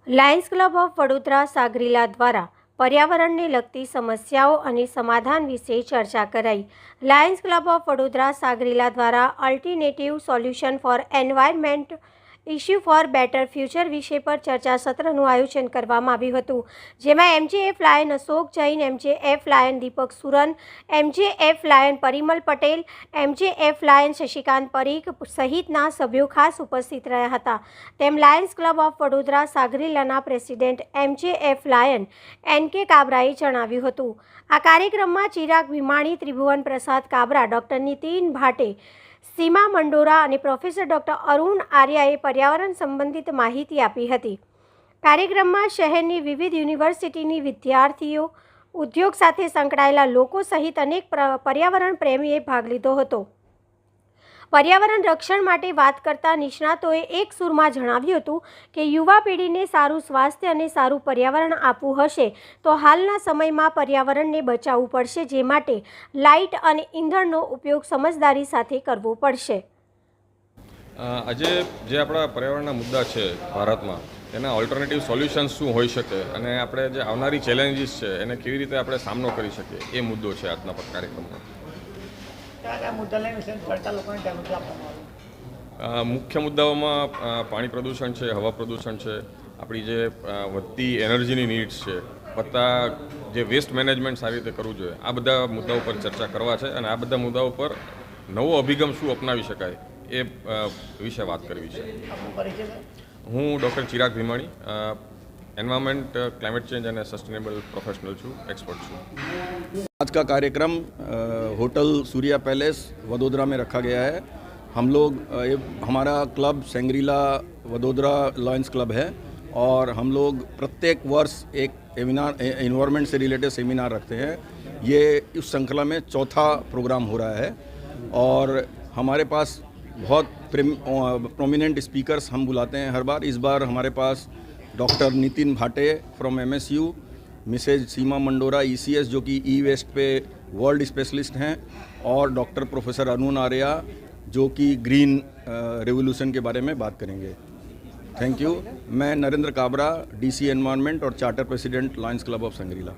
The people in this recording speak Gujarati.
Lions club of Vadodara Shangrila દ્વારા પર્યાવરણને લગતી સમસ્યાઓ અને સમાધાન વિશે ચર્ચા કરાઈ। Lions club of Vadodara Shangrila દ્વારા alternative solution for environment issue for better future વિષય પર ચર્ચા સત્રનું આયોજન કરવામાં આવ્યું હતું, જેમાં MJF lion Ashok Jain, MJF lion Deepak Suran, MJF lion Parimal Patel, MJF lion Shashikant Parikh સહિતના સભ્યો ખાસ ઉપસ્થિત રહ્યા હતા। તેમ લાયન્સ ક્લબ ઓફ વડોદરા સાગરીલાના પ્રેસિડેન્ટ એમજેએફ લાયન એનકે કાબરાએ જણાવ્યું હતું। આ કાર્યક્રમમાં ચિરાગ ભીમાણી, ત્રિભુવન પ્રસાદ કાબરા, ડૉક્ટર નીતિન ભાટે, સીમા મંડોરા અને પ્રોફેસર ડૉક્ટર અરુણ આર્યાએ પર્યાવરણ સંબંધિત માહિતી આપી હતી। કાર્યક્રમમાં શહેરની વિવિધ યુનિવર્સિટીની વિદ્યાર્થીઓ, ઉદ્યોગ સાથે સંકળાયેલા લોકો સહિત અનેક પર્યાવરણ પ્રેમીએ ભાગ લીધો હતો। પર્યાવરણ રક્ષણ માટે વાત કરતા નિષ્ણાતોએ એક સૂરમાં જણાવ્યું હતું કે યુવા પેઢીને સારું સ્વાસ્થ્ય અને સારું પર્યાવરણ આપવું હશે તો હાલના સમયમાં પર્યાવરણને બચાવવું પડશે, જે માટે લાઇટ અને ઈંધણનો ઉપયોગ સમજદારી સાથે કરવો પડશે। આજે જે આપણા પર્યાવરણના મુદ્દા છે ભારતમાં, એના ઓલ્ટરનેટિવ સોલ્યુશન્સ શું હોઈ શકે અને આપણે જે આવનારી ચેલેન્જીસ છે એને કેવી રીતે આપણે સામનો કરી શકીએ, એ મુદ્દો છે આજના કાર્યક્રમમાં। મુખ્ય મુદ્દાઓમાં પાણી પ્રદૂષણ છે, હવા પ્રદૂષણ છે, આપણી જે વધતી એનર્જીની નીડ્સ છે, વત્તા જે વેસ્ટ મેનેજમેન્ટ સારી રીતે કરવું જોઈએ, આ બધા મુદ્દાઓ પર ચર્ચા કરવા છે અને આ બધા મુદ્દાઓ પર નવો અભિગમ શું અપનાવી શકાય એ વિશે વાત કરવી છે। હું doctor Chirag Bhimani, environment, climate change and sustainable professional छूँ, एक्सपर्ट छूँ। आज का कार्यक्रम होटल सूर्या पैलेस वडोदरा में रखा गया है। हम लोग हमारा क्लब सांगरीला वडोदरा लायंस क्लब है और हम लोग प्रत्येक वर्ष एक एनवायरमेंट से रिलेटेड सेमिनार रखते हैं। ये इस श्रृंखला में चौथा प्रोग्राम हो रहा है और हमारे पास बहुत प्रोमिनेंट स्पीकर्स हम बुलाते हैं हर बार। इस बार हमारे पास doctor Nitin Bhate from MSU, Mrs Seema Mandora ECS जो कि ई वेस्ट पे वर्ल्ड स्पेशलिस्ट हैं, और डॉक्टर प्रोफेसर अरुण आर्या जो कि ग्रीन रेवोल्यूशन के बारे में बात करेंगे। Thank you. मैं नरेंद्र काबरा, डीसी एनवायरनमेंट और charter president lions club of सांगरीला।